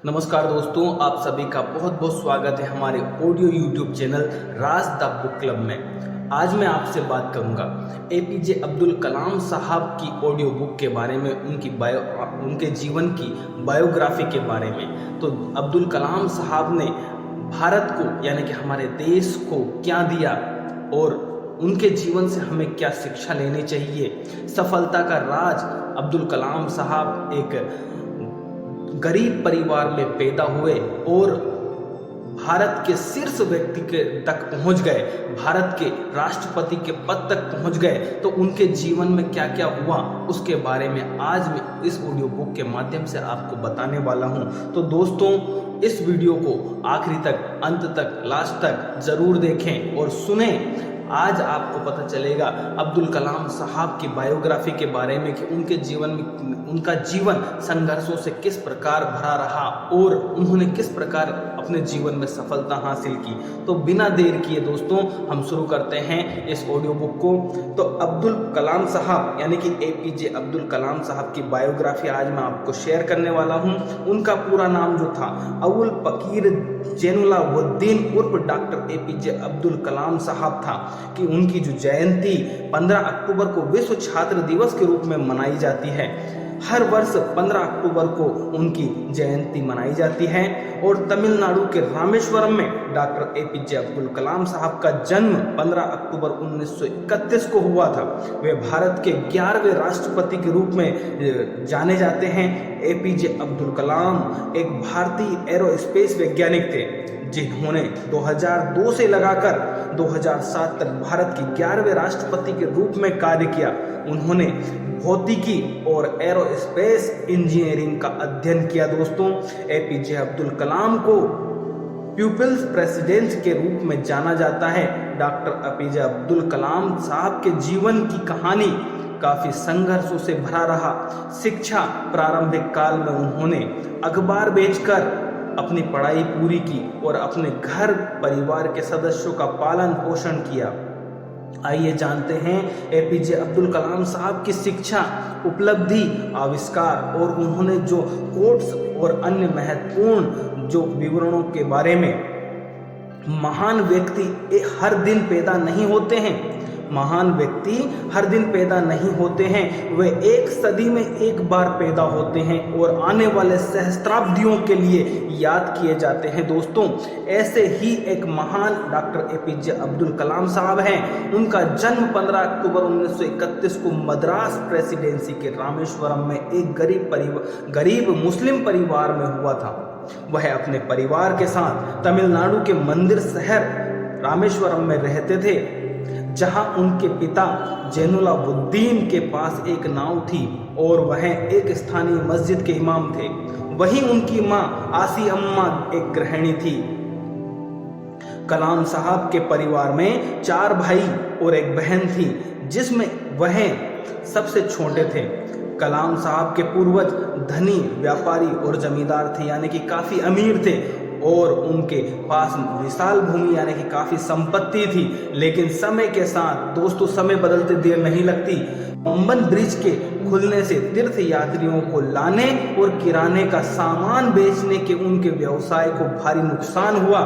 नमस्कार दोस्तों, आप सभी का बहुत बहुत स्वागत है हमारे audio YouTube channel Raj the book club में। आज मैं आपसे बात करूंगा एपीजे अब्दुल कलाम साहब की ऑडियो बुक के बारे में, उनके जीवन की बायोग्राफी के बारे में। तो अब्दुल कलाम साहब ने भारत को यानी कि हमारे देश को क्या दिया और उनके जीवन से हमें क्या शिक्षा लेनी चाहिए। सफलता का राज। अब्दुल कलाम साहब एक गरीब परिवार में पैदा हुए और भारत के शीर्ष व्यक्ति के तक पहुंच गए, भारत के राष्ट्रपति के पद तक पहुंच गए। तो उनके जीवन में क्या क्या हुआ उसके बारे में आज मैं इस ऑडियो बुक के माध्यम से आपको बताने वाला हूं। तो दोस्तों, इस वीडियो को आखिरी तक, अंत तक, लास्ट तक जरूर देखें और सुने। आज आपको पता चलेगा अब्दुल कलाम साहब की बायोग्राफी के बारे में कि उनके जीवन में उनका जीवन संघर्षों से किस प्रकार भरा रहा और उन्होंने किस प्रकार अपने जीवन में सफलता हासिल की। तो बिना देर किए दोस्तों, हम शुरू करते हैं इस ऑडियो बुक को। तो अब्दुल कलाम साहब यानी कि एपीजे अब्दुल कलाम साहब की बायोग्राफी आज मैं आपको शेयर करने वाला हूं। उनका पूरा नाम जो था अबुल फकीर जैनुलाब्दीन उर्फ डॉक्टर एपीजे अब्दुल कलाम साहब था। कि उनकी जो जयंती 15 अक्टूबर को विश्व छात्र दिवस के रूप में मनाई जाती है। हर वर्ष 15 अक्टूबर को उनकी जयंती मनाई जाती है और तमिलनाडु के रामेश्वरम में डॉक्टर एपीजे अब्दुल कलाम साहब का जन्म 15 अक्टूबर 1931 को हुआ था। वे भारत के 11वें राष्ट्रपति के रूप में जाने जाते हैं। एपीजे अब्दुल कलाम एक भारतीय एरोस्पेस वैज्ञानिक थे जिन्होंने 2002 से लगाकर 2007 तक भारत के 11वें राष्ट्रपति के रूप में कार्य किया। उन्होंने भौतिकी और एरोस्पेस इंजीनियरिंग का अध्ययन किया। दोस्तों, एपीजे अब्दुल कलाम को पीपल्स प्रेसिडेंट के रूप में जाना जाता है। डॉक्टर एपीजे अब्दुल कलाम साहब के जीवन की कहानी काफी संघर्षों से भरा रहा। शिक्षा प्रारंभिक काल में उन्होंने अखबार बेचकर अपनी पढ़ाई पूरी की और अपने घर परिवार के सदस्यों का पालन पोषण किया। आइए जानते हैं एपीजे अब्दुल कलाम साहब की शिक्षा, उपलब्धि, आविष्कार और उन्होंने जो कोट्स और अन्य महत्वपूर्ण जो विवरणों के बारे में। महान व्यक्ति हर दिन पैदा नहीं होते हैं, महान व्यक्ति हर दिन पैदा नहीं होते हैं, वे एक सदी में एक बार पैदा होते हैं और आने वाले सहस्त्राब्दियों के लिए याद किए जाते हैं। दोस्तों, ऐसे ही एक महान डॉक्टर एपीजे अब्दुल कलाम साहब हैं। उनका जन्म 15 अक्टूबर 1931 को मद्रास प्रेसिडेंसी के रामेश्वरम में एक गरीब मुस्लिम परिवार में हुआ था। वह अपने परिवार के साथ तमिलनाडु के मंदिर शहर रामेश्वरम में रहते थे, जहां उनके पिता जैनुलाब्दीन के पास एक नाव थी और वह एक स्थानीय मस्जिद के इमाम थे। वहीं उनकी मां आसी अम्मा एक गृहिणी थी। कलाम साहब के परिवार में 4 भाई और एक बहन थी, जिसमें वह सबसे छोटे थे। कलाम साहब के पूर्वज धनी व्यापारी और जमींदार थे, यानी कि काफी अमीर थे और उनके पास विशाल भूमि यानी कि काफी संपत्ति थी। लेकिन समय के साथ दोस्तों, समय बदलते देर नहीं लगती। पंबन ब्रिज के खुलने से तीर्थ यात्रियों को लाने और किराने का सामान बेचने के उनके व्यवसाय को भारी नुकसान हुआ।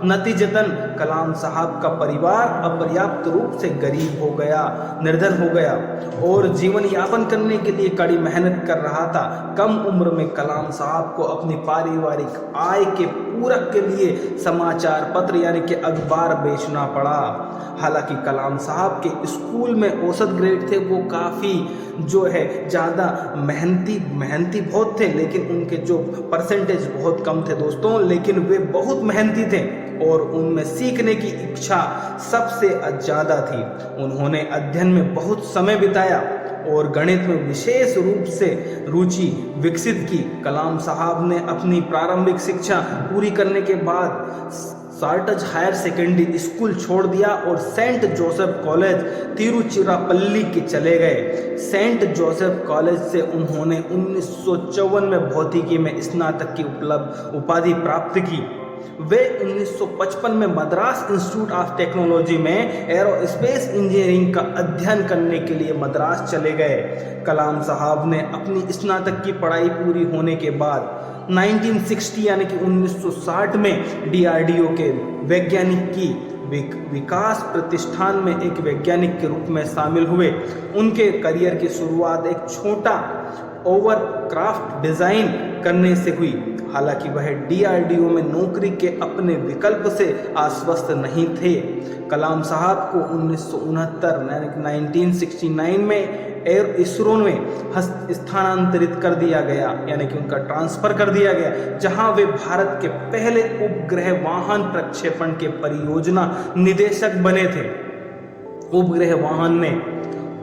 नतीजतन कलाम साहब का परिवार अपर्याप्त रूप से गरीब हो गया, निर्धन हो गया और जीवन यापन करने के लिए कड़ी मेहनत कर रहा था। कम उम्र में कलाम साहब को अपनी पारिवारिक आय के पूरक के लिए समाचार पत्र यानी कि अखबार बेचना पड़ा। हालांकि कलाम साहब के स्कूल में औसत ग्रेड थे, वो काफ़ी जो है ज़्यादा मेहनती बहुत थे, लेकिन उनके जो परसेंटेज बहुत कम थे दोस्तों। लेकिन वे बहुत मेहनती थे और उनमें सीखने की इच्छा सबसे ज़्यादा थी। उन्होंने अध्ययन में बहुत समय बिताया और गणित में विशेष रूप से रुचि विकसित की। कलाम साहब ने अपनी प्रारंभिक शिक्षा पूरी करने के बाद साल्टज हायर सेकेंडरी स्कूल छोड़ दिया और सेंट जोसेफ कॉलेज तिरुचिरापल्ली के चले गए। सेंट जोसेफ कॉलेज से उन्होंने 1954 में भौतिकी में स्नातक की उपाधि प्राप्त की। वे 1955 में मद्रास इंस्टीट्यूट ऑफ टेक्नोलॉजी में एरोस्पेस इंजीनियरिंग का अध्ययन करने के लिए मद्रास चले गए। कलाम साहब ने अपनी स्नातक की पढ़ाई पूरी होने के बाद 1960 यानी कि 1960 में DRDO के वैज्ञानिक की विकास प्रतिष्ठान में एक वैज्ञानिक के रूप में शामिल हुए। उनके करियर की शुरुआत एक छोटा ओवरक्राफ्ट डिजाइन करने से हुई। हालांकि वह DRDO में नौकरी के अपने विकल्प से आश्वस्त नहीं थे। कलाम साहब को 1969 यानी कि 1969 में इसरो में स्थानांतरित कर दिया गया, यानी कि उनका ट्रांसफर कर दिया गया, जहां वे भारत के पहले उपग्रह वाहन प्रक्षेपण के परियोजना निदेशक बने थे। उपग्रह वाहन ने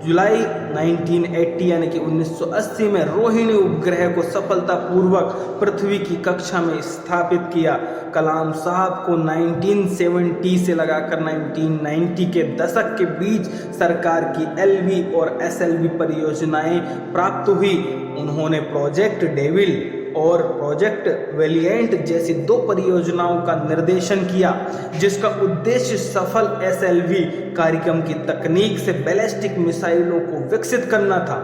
जुलाई 1980 यानी कि 1980 में रोहिणी उपग्रह को सफलतापूर्वक पृथ्वी की कक्षा में स्थापित किया। कलाम साहब को 1970 से लगाकर 1990 के दशक के बीच सरकार की LV और SLV परियोजनाएं प्राप्त हुई। उन्होंने प्रोजेक्ट डेविल और प्रोजेक्ट वेलिएंट जैसी 2 परियोजनाओं का निर्देशन किया, जिसका उद्देश्य सफल SLV कार्यक्रम की तकनीक से बैलिस्टिक मिसाइलों को विकसित करना था।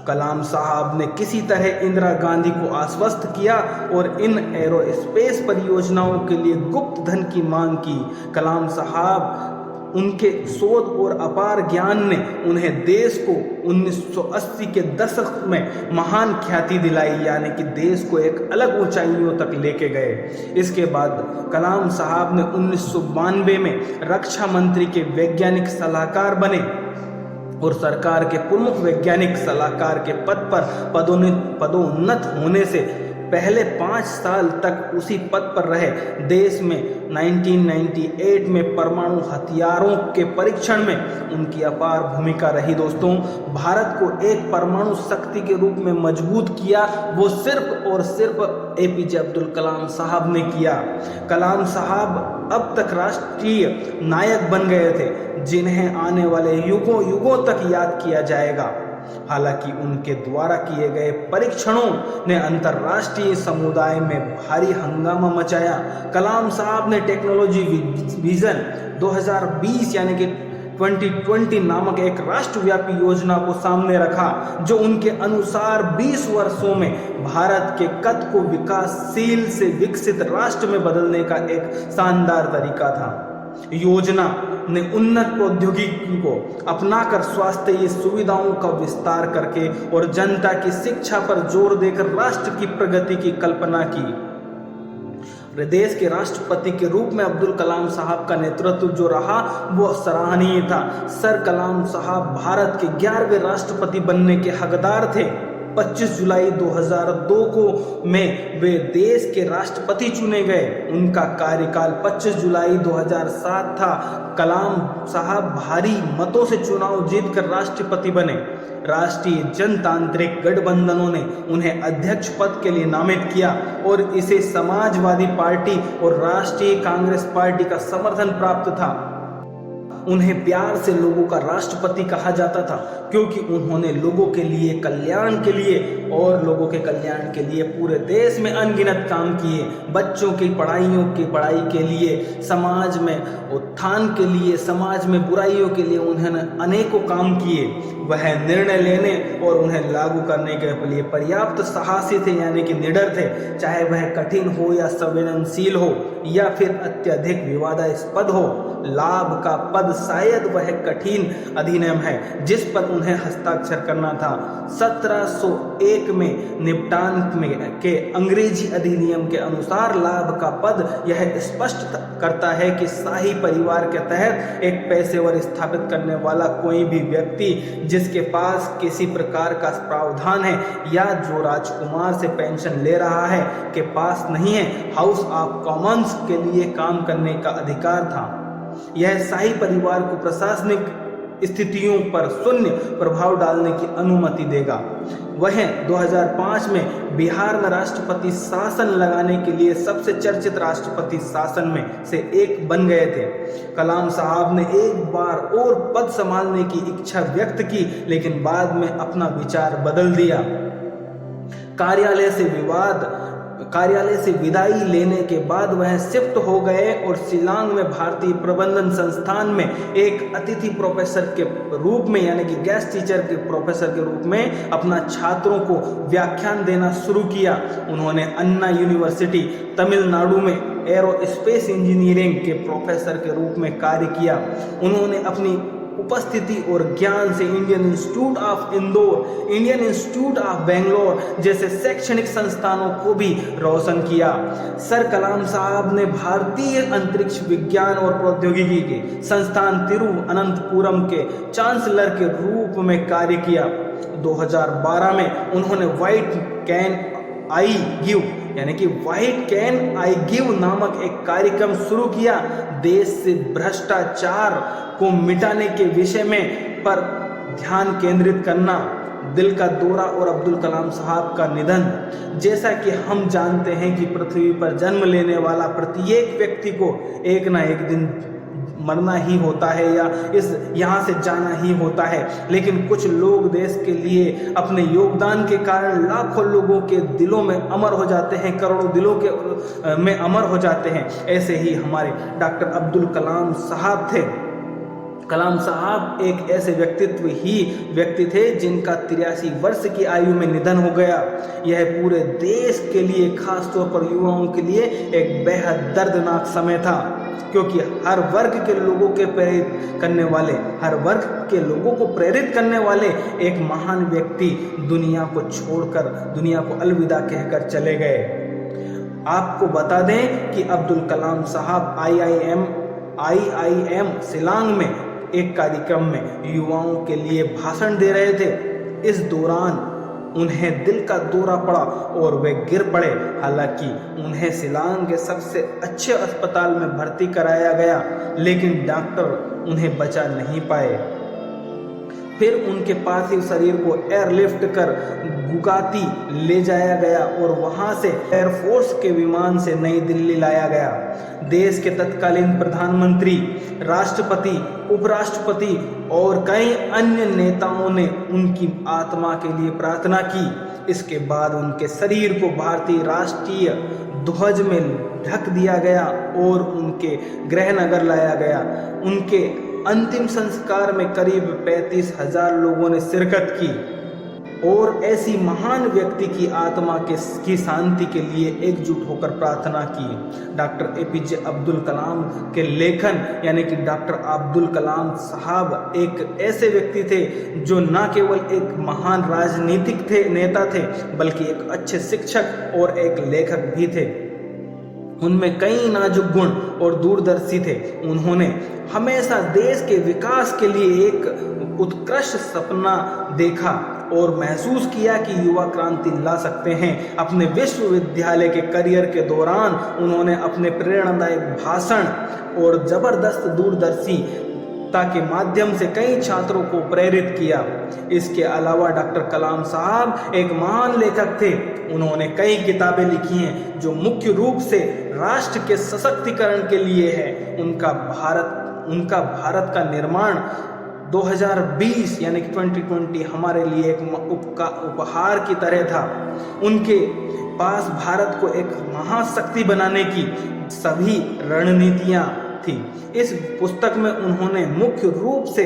कलाम साहब ने किसी तरह इंदिरा गांधी को आश्वस्त किया और इन एरोस्पेस परियोजनाओं के लिए गुप्त धन की मांग की। कलाम साहब उनके शोध और अपार ज्ञान ने उन्हें देश को 1980 के दशक में महान ख्याति दिलाई, यानी कि देश को एक अलग ऊंचाइयों तक लेके गए। इसके बाद कलाम साहब ने 1992 में रक्षा मंत्री के वैज्ञानिक सलाहकार बने और सरकार के प्रमुख वैज्ञानिक सलाहकार के पद पर पदोन्नत होने से पहले 5 साल तक उसी पद पर रहे। देश में 1998 में परमाणु हथियारों के परीक्षण में उनकी अपार भूमिका रही। दोस्तों, भारत को एक परमाणु शक्ति के रूप में मजबूत किया वो सिर्फ और सिर्फ APJ अब्दुल कलाम साहब ने किया। कलाम साहब अब तक राष्ट्रीय नायक बन गए थे, जिन्हें आने वाले युगों युगों तक याद किया जाएगा। हालांकि उनके द्वारा किए गए परीक्षणों ने अंतर्राष्ट्रीय समुदाय में भारी हंगामा मचाया। कलाम साहब ने टेक्नोलॉजी विजन 2020 यानी कि 2020 नामक एक राष्ट्रव्यापी योजना को सामने रखा, जो उनके अनुसार 20 वर्षों में भारत के कद को विकासशील से विकसित राष्ट्र में बदलने का एक शानदार तरीका था। योजना ने उन्नत प्रौद्योगिकी को अपनाकर स्वास्थ्य सुविधाओं का विस्तार करके और जनता की शिक्षा पर जोर देकर राष्ट्र की प्रगति की कल्पना की। देश के राष्ट्रपति के रूप में अब्दुल कलाम साहब का नेतृत्व जो रहा वो सराहनीय था। सर कलाम साहब भारत के 11वें राष्ट्रपति बनने के हकदार थे। 25 जुलाई 2002 को में वे देश के राष्ट्रपति चुने गए। उनका कार्यकाल 25 जुलाई 2007 था। कलाम साहब भारी मतों से चुनाव जीतकर राष्ट्रपति बने। राष्ट्रीय जनतांत्रिक गठबंधनों ने उन्हें अध्यक्ष पद के लिए नामित किया और इसे समाजवादी पार्टी और राष्ट्रीय कांग्रेस पार्टी का समर्थन प्राप्त था। उन्हें प्यार से लोगों का राष्ट्रपति कहा जाता था, क्योंकि उन्होंने लोगों के लिए कल्याण के लिए और लोगों के कल्याण के लिए पूरे देश में अनगिनत काम किए। बच्चों की पढ़ाई के लिए, समाज में उत्थान के लिए, समाज में बुराइयों के लिए उन्होंने अनेकों काम किए। वह निर्णय लेने और उन्हें लागू करने के लिए पर्याप्त साहसी थे, यानी कि निडर थे। चाहे वह कठिन हो या संवेदनशील हो या फिर अत्यधिक विवादास्पद हो, लाभ का पद शायद वह कठिन अधिनियम है जिस पर उन्हें हस्ताक्षर करना था। 1701 में निपटान के अंग्रेजी अधिनियम के अनुसार लाभ का पद यह स्पष्ट करता है कि शाही परिवार के तहत एक पेशेवर स्थापित करने वाला कोई भी व्यक्ति जिसके पास किसी प्रकार का प्रावधान है या जो राजकुमार से पेंशन ले रहा है के पास नहीं है, हाउस ऑफ कॉमन्स के लिए काम करने का अधिकार था। यह शाही परिवार को प्रशासनिक स्थितियों पर शून्य प्रभाव डालने की अनुमति देगा। वह 2005 में बिहार में राष्ट्रपति शासन लगाने के लिए सबसे चर्चित राष्ट्रपति शासन में से एक बन गए थे। कलाम साहब ने एक बार और पद संभालने की इच्छा व्यक्त की, लेकिन बाद में अपना विचार बदल दिया। कार्यालय से विवाद कार्यालय से विदाई लेने के बाद वह शिफ्ट हो गए और शिलांग में भारतीय प्रबंधन संस्थान में एक अतिथि प्रोफेसर के रूप में यानी कि गेस्ट टीचर के प्रोफेसर के रूप में अपना छात्रों को व्याख्यान देना शुरू किया। उन्होंने अन्ना यूनिवर्सिटी तमिलनाडु में एरोस्पेस इंजीनियरिंग के प्रोफेसर के रूप में कार्य किया। उन्होंने अपनी उपस्थिति और ज्ञान से Indian institute of Indore, Indian institute of Bangalore जैसे शैक्षणिक संस्थानों को भी रोशन किया। सर कलाम साहब ने भारतीय अंतरिक्ष विज्ञान और प्रौद्योगिकी के संस्थान तिरुवनंतपुरम के चांसलर के रूप में कार्य किया। 2012 में उन्होंने व्हाइट कैन आई गिव यानी कि व्हाइट कैन आई गिव नामक एक कार्यक्रम शुरू किया। देश से भ्रष्टाचार को मिटाने के विषय में पर ध्यान केंद्रित करना। दिल का दौरा और अब्दुल कलाम साहब का निधन। जैसा कि हम जानते हैं कि पृथ्वी पर जन्म लेने वाला प्रत्येक व्यक्ति को एक ना एक दिन मरना ही होता है या यहाँ से जाना ही होता है, लेकिन कुछ लोग देश के लिए अपने योगदान के कारण लाखों लोगों के दिलों में अमर हो जाते हैं, करोड़ों दिलों के में अमर हो जाते हैं। ऐसे ही हमारे डॉक्टर अब्दुल कलाम साहब थे। कलाम साहब एक ऐसे व्यक्ति थे जिनका 83 वर्ष की आयु में निधन हो गया। यह पूरे देश के लिए, खास तौर पर युवाओं के लिए एक बेहद दर्दनाक समय था, क्योंकि हर वर्ग के लोगों को प्रेरित करने वाले एक महान व्यक्ति दुनिया को छोड़कर, दुनिया को अलविदा कहकर चले गए। आपको बता दें कि अब्दुल कलाम साहब IIM शिलांग में एक कार्यक्रम में युवाओं के लिए भाषण दे रहे थे। इस दौरान उन्हें दिल का दौरा पड़ा और वे गिर पड़े। हालांकि उन्हें शिलांग के सबसे अच्छे अस्पताल में भर्ती कराया गया, लेकिन डॉक्टर उन्हें बचा नहीं पाए। फिर उनके पार्थिव शरीर को एयरलिफ्ट कर गुवाहाटी ले जाया गया और वहां से एयरफोर्स के विमान से नई दिल्ली लाया गया। देश के तत्कालीन प्रधानमंत्री, राष्ट्रपति, उपराष्ट्रपति और कई अन्य नेताओं ने उनकी आत्मा के लिए प्रार्थना की। इसके बाद उनके शरीर को भारतीय राष्ट्रीय ध्वज में ढक दिया गया और उनके गृहनगर लाया गया। उनके अंतिम संस्कार में करीब 35,000 लोगों ने शिरकत की और ऐसी महान व्यक्ति की आत्मा की शांति के लिए एकजुट होकर प्रार्थना की। डॉक्टर APJ अब्दुल कलाम के लेखन यानी कि डॉक्टर अब्दुल कलाम साहब एक ऐसे व्यक्ति थे जो न केवल एक महान राजनीतिक नेता थे, बल्कि एक अच्छे शिक्षक और एक लेखक भी थे। उनमें कई नाजुक गुण और दूरदर्शी थे। उन्होंने हमेशा देश के विकास के लिए एक उत्कृष्ट सपना देखा और महसूस किया कि युवा क्रांति ला सकते हैं। अपने विश्वविद्यालय के करियर के दौरान उन्होंने अपने प्रेरणादायक भाषण और जबरदस्त दूरदर्शिता के माध्यम से कई छात्रों को प्रेरित किया। इसके अलावा डॉक्टर कलाम साहब एक महान लेखक थे। उन्होंने कई किताबें लिखी हैं जो मुख्य रूप से राष्ट्र के सशक्तिकरण के लिए है। उनका भारत का निर्माण 2020 यानी कि 2020 हमारे लिए एक उपहार की तरह था। उनके पास भारत को एक महाशक्ति बनाने की सभी रणनीतियां थी। इस पुस्तक में उन्होंने मुख्य रूप से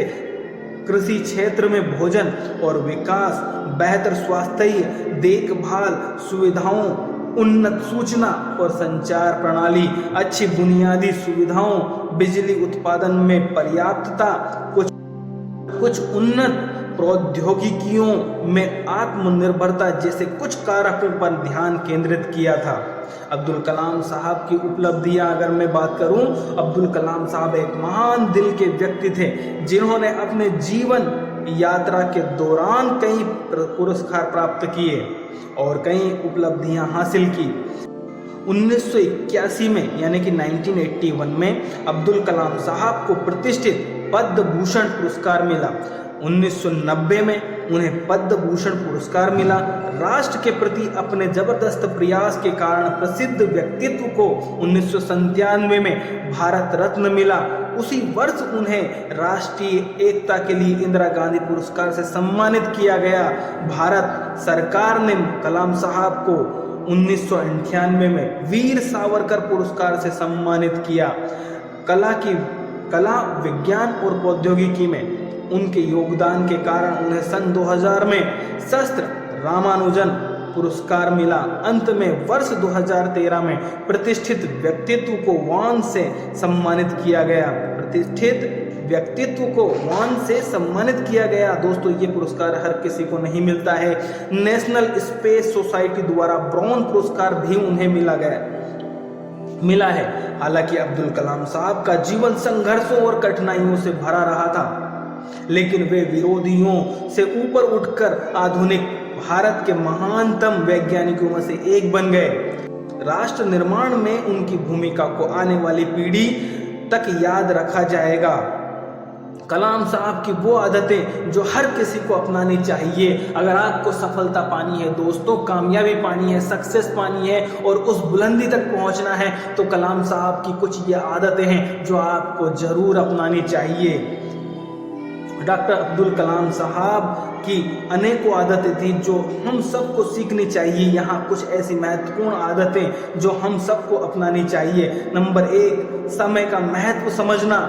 कृषि क्षेत्र में भोजन और विकास, बेहतर स्वास्थ्य देखभाल सुविधाओं, उन्नत सूचना और संचार प्रणाली, अच्छी बुनियादी सुविधाओं, बिजली उत्पादन में पर्याप्तता, कुछ उन्नत प्रौद्योगिकियों में आत्मनिर्भरता जैसे कुछ कारकों पर ध्यान केंद्रित किया था। अब्दुल कलाम साहब की उपलब्धियां अगर मैं बात करूं, अब्दुल कलाम साहब एक महान दिल के व्यक्ति थे जिन्होंने अपने जीवन यात्रा के दौरान कई पुरस्कार प्राप्त किए और कई उपलब्धियां हासिल की। 1981 में यानी कि 1981 में अब्दुल कलाम साहब को प्रतिष्ठित पद्म भूषण पुरस्कार मिला। 1990 में उन्हें पद्म भूषण पुरस्कार मिला। राष्ट्र के प्रति अपने जबरदस्त प्रयास के कारण प्रसिद्ध व्यक्तित्व को 1997 में भारत रत्न मिला। उसी वर्ष उन्हें राष्ट्रीय एकता के लिए इंदिरा गांधी पुरस्कार से सम्मानित किया गया। भारत सरकार ने कलाम साहब को 1998 में वीर सावरकर पुरस्कार से सम्मानित किया। कला विज्ञान और प्रौद्योगिकी में उनके योगदान के कारण उन्हें सन 2000 में शास्त्र रामानुजन पुरस्कार मिला। अंत में वर्ष 2013 में प्रतिष्ठित व्यक्तित्व को वान से सम्मानित किया गया। दोस्तों, ये पुरस्कार हर किसी को नहीं मिलता है। नेशनल स्पेस सोसाइटी द्वारा ब्रॉन्ज पुरस्कार भी उन्हें मिला है। हालांकि अब्दुल कलाम साहब का जीवन संघर्षों और कठिनाइयों से भरा रहा था, लेकिन वे विरोधियों से ऊपर उठकर आधुनिक भारत के महानतम वैज्ञानिकों में से एक बन गए। राष्ट्र निर्माण में उनकी भूमिका को आने वाली पीढ़ी तक याद रखा जाएगा। कलाम साहब की वो आदतें जो हर किसी को अपनानी चाहिए। अगर आपको सफलता पानी है दोस्तों, कामयाबी पानी है, सक्सेस पानी है और उस बुलंदी तक पहुंचना है, तो कलाम साहब की कुछ ये आदतें हैं जो आपको जरूर अपनानी चाहिए। डॉक्टर अब्दुल कलाम साहब की अनेकों आदतें थी जो हम सबको सीखनी चाहिए। यहाँ कुछ ऐसी महत्वपूर्ण आदतें जो हम सबको अपनानी चाहिए। नंबर 1, समय का महत्व समझना।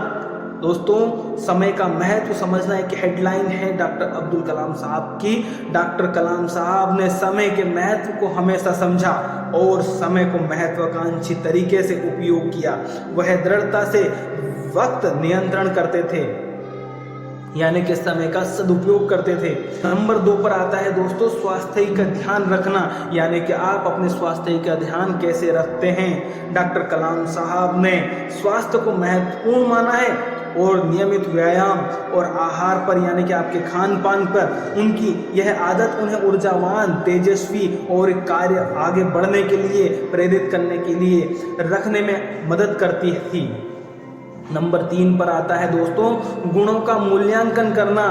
दोस्तों, समय का महत्व समझना एक हेडलाइन है डॉक्टर अब्दुल कलाम साहब की। डॉक्टर कलाम साहब ने समय के महत्व को हमेशा समझा और समय को महत्वाकांक्षी तरीके से उपयोग किया। वह दृढ़ता से वक्त नियंत्रण करते थे, यानी कि समय का सदुपयोग करते थे। नंबर 2 पर आता है दोस्तों स्वास्थ्य का ध्यान रखना, यानी कि आप अपने स्वास्थ्य का ध्यान कैसे रखते हैं। डॉक्टर कलाम साहब ने स्वास्थ्य को महत्वपूर्ण माना है और नियमित व्यायाम और आहार पर, यानी कि आपके खान पान पर उनकी यह आदत उन्हें ऊर्जावान, तेजस्वी और कार्य आगे बढ़ने के लिए प्रेरित करने के लिए रखने में मदद करती थी। नंबर 3 पर आता है दोस्तों गुणों का मूल्यांकन करना।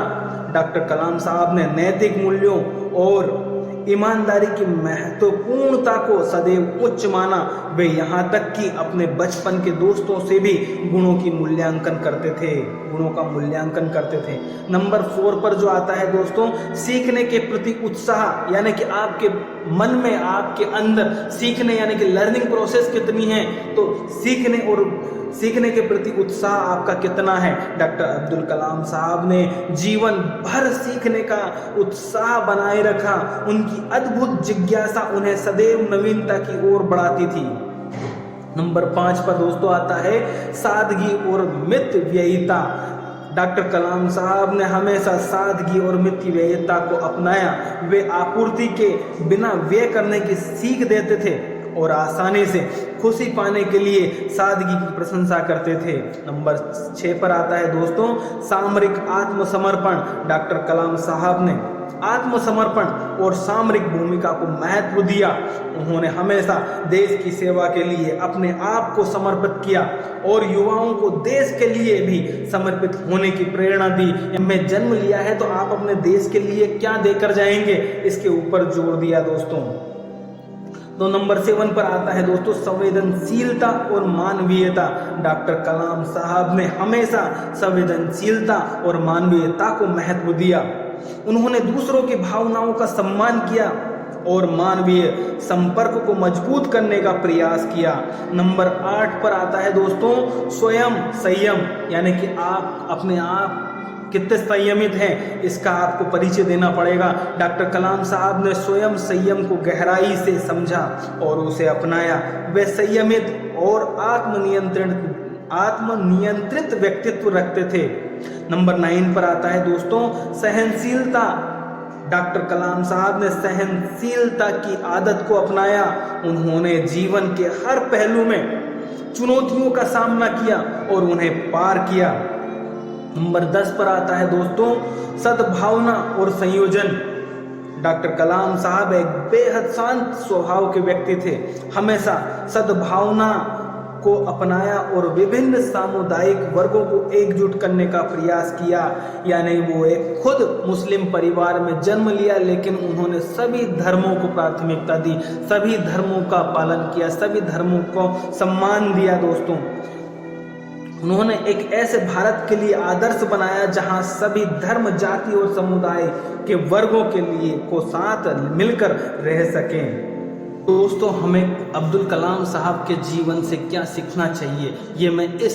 डॉक्टर कलाम साहब ने नैतिक मूल्यों और ईमानदारी की महत्वपूर्णता को सदैव उच्च माना। वे यहाँ तक कि अपने बचपन के दोस्तों से भी गुणों का मूल्यांकन करते थे। नंबर 4 पर जो आता है दोस्तों सीखने के प्रति उत्साह, यानी कि आपके मन में, आपके अंदर सीखने यानी कि लर्निंग प्रोसेस कितनी है, तो सीखने के प्रति उत्साह आपका कितना है। डॉक्टर अब्दुल कलाम साहब ने जीवन भर सीखने का उत्साह बनाए रखा। उनकी अद्भुत जिज्ञासा उन्हें सदैव नवीनता की ओर बढ़ाती थी। नंबर 5 पर दोस्तों आता है सादगी और मितव्ययिता। डॉक्टर कलाम साहब ने हमेशा सादगी और मितव्ययिता को अपनाया। वे आपूर्ति के बिना व्यय करने की सीख देते थे और आसानी से खुशी पाने के लिए सादगी की प्रशंसा करते थे। नंबर 6 पर आता है दोस्तों सामरिक आत्मसमर्पण। डॉक्टर कलाम साहब ने आत्मसमर्पण और सामरिक भूमिका को महत्व दिया। उन्होंने हमेशा देश की सेवा के लिए अपने आप को समर्पित किया और युवाओं को देश के लिए भी समर्पित होने की प्रेरणा दी। में जन्म लिया है तो आप अपने देश के लिए क्या देकर जाएंगे, इसके ऊपर जोर दिया दोस्तों। तो नंबर 7 पर आता है दोस्तों संवेदनशीलता और मानवीयता। डॉक्टर कलाम साहब ने हमेशा संवेदनशीलता और मानवीयता को महत्व दिया। उन्होंने दूसरों की भावनाओं का सम्मान किया और मानवीय संपर्क को मजबूत करने का प्रयास किया। नंबर 8 पर आता है दोस्तों स्वयं संयम, यानी कि आप अपने आप कितने संयमित हैं इसका आपको परिचय देना पड़ेगा। डॉक्टर कलाम साहब ने स्वयं संयम को गहराई से समझा और उसे अपनाया। वे संयमित और आत्मनियंत्रित व्यक्तित्व रखते थे। नंबर 9 पर आता है दोस्तों सहनशीलता। डॉक्टर कलाम साहब ने सहनशीलता की आदत को अपनाया। उन्होंने जीवन के हर पहलू में चुनौतियों का सामना किया और उन्हें पार किया। नंबर 10 पर आता है दोस्तों सद्भावना और संयोजन। डॉक्टर कलाम साहब एक बेहद शांत स्वभाव के व्यक्ति थे। हमेशा सद्भावना को अपनाया और विभिन्न सामुदायिक वर्गों को एकजुट करने का प्रयास किया। यानी वो एक खुद मुस्लिम परिवार में जन्म लिया, लेकिन उन्होंने सभी धर्मों को प्राथमिकता दी, सभी धर्मों का पालन किया, सभी धर्मों को सम्मान दिया दोस्तों। उन्होंने एक ऐसे भारत के लिए आदर्श बनाया जहां सभी धर्म, जाति और समुदाय के वर्गों के लिए को साथ मिलकर रह सकें। दोस्तों हमें अब्दुल कलाम साहब के जीवन से क्या सीखना चाहिए, ये मैं इस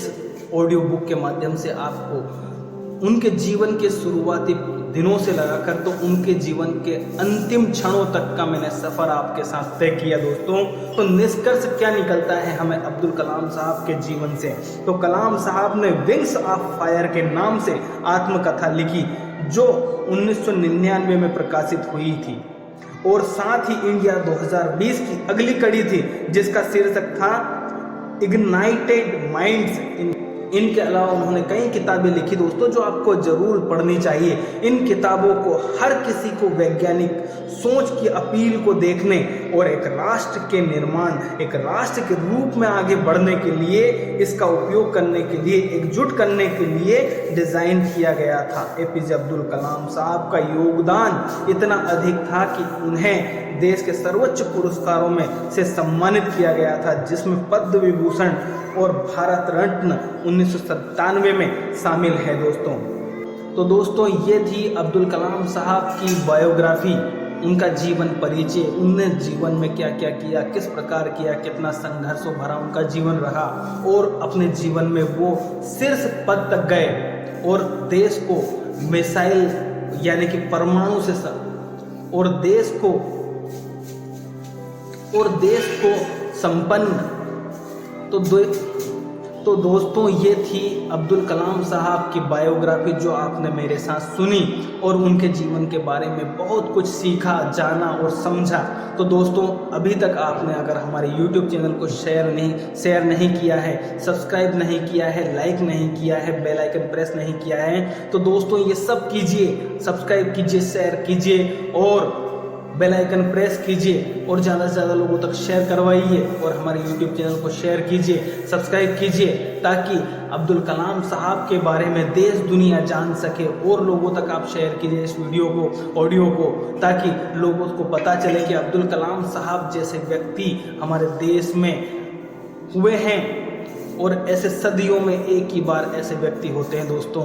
ऑडियो बुक के माध्यम से आपको उनके जीवन के शुरुआती दिनों से लगाकर तो उनके जीवन के अंतिम क्षणों तक का मैंने सफ़र आपके साथ तय किया दोस्तों। तो निष्कर्ष क्या निकलता है हमें अब्दुल कलाम साहब के जीवन से, तो कलाम साहब ने विंग्स ऑफ फायर के नाम से आत्मकथा लिखी जो 1999 में प्रकाशित हुई थी, और साथ ही इंडिया 2020 की अगली कड़ी थी जिसका शीर्षक था इग्नाइटेड माइंड्स। इनके अलावा उन्होंने कई किताबें लिखी दोस्तों जो आपको जरूर पढ़नी चाहिए। इन किताबों को हर किसी को वैज्ञानिक सोच की अपील को देखने और एक राष्ट्र के निर्माण, एक राष्ट्र के रूप में आगे बढ़ने के लिए, इसका उपयोग करने के लिए, एकजुट करने के लिए डिजाइन किया गया था। एपीजे अब्दुल कलाम साहब का योगदान इतना अधिक था कि उन्हें देश के सर्वोच्च पुरस्कारों में से सम्मानित किया गया था, जिसमें पद्म विभूषण और भारत रत्न 1997 में शामिल है दोस्तों। तो दोस्तों ये थी अब्दुल कलाम साहब की बायोग्राफी, उनका जीवन परिचय, उनने जीवन में क्या क्या किया, किस प्रकार किया, कितना संघर्षों भरा उनका जीवन रहा, और अपने जीवन में वो शीर्ष पद तक गए और देश को मिसाइल यानी कि परमाणु से और देश को संपन्न। तो दोस्तों ये थी अब्दुल कलाम साहब की बायोग्राफी जो आपने मेरे साथ सुनी और उनके जीवन के बारे में बहुत कुछ सीखा, जाना और समझा। तो दोस्तों अभी तक आपने अगर हमारे YouTube चैनल को शेयर नहीं किया है, सब्सक्राइब नहीं किया है, लाइक नहीं किया है, बेल आइकन प्रेस नहीं किया है, तो दोस्तों ये सब कीजिए, सब्सक्राइब कीजिए, शेयर कीजिए और बेल आइकन प्रेस कीजिए और ज़्यादा से ज़्यादा लोगों तक शेयर करवाइए और हमारे YouTube चैनल को शेयर कीजिए, सब्सक्राइब कीजिए, ताकि अब्दुल कलाम साहब के बारे में देश दुनिया जान सके। और लोगों तक आप शेयर कीजिए इस वीडियो को, ऑडियो को, ताकि लोगों को पता चले कि अब्दुल कलाम साहब जैसे व्यक्ति हमारे देश में हुए हैं और ऐसे सदियों में एक ही बार ऐसे व्यक्ति होते हैं दोस्तों।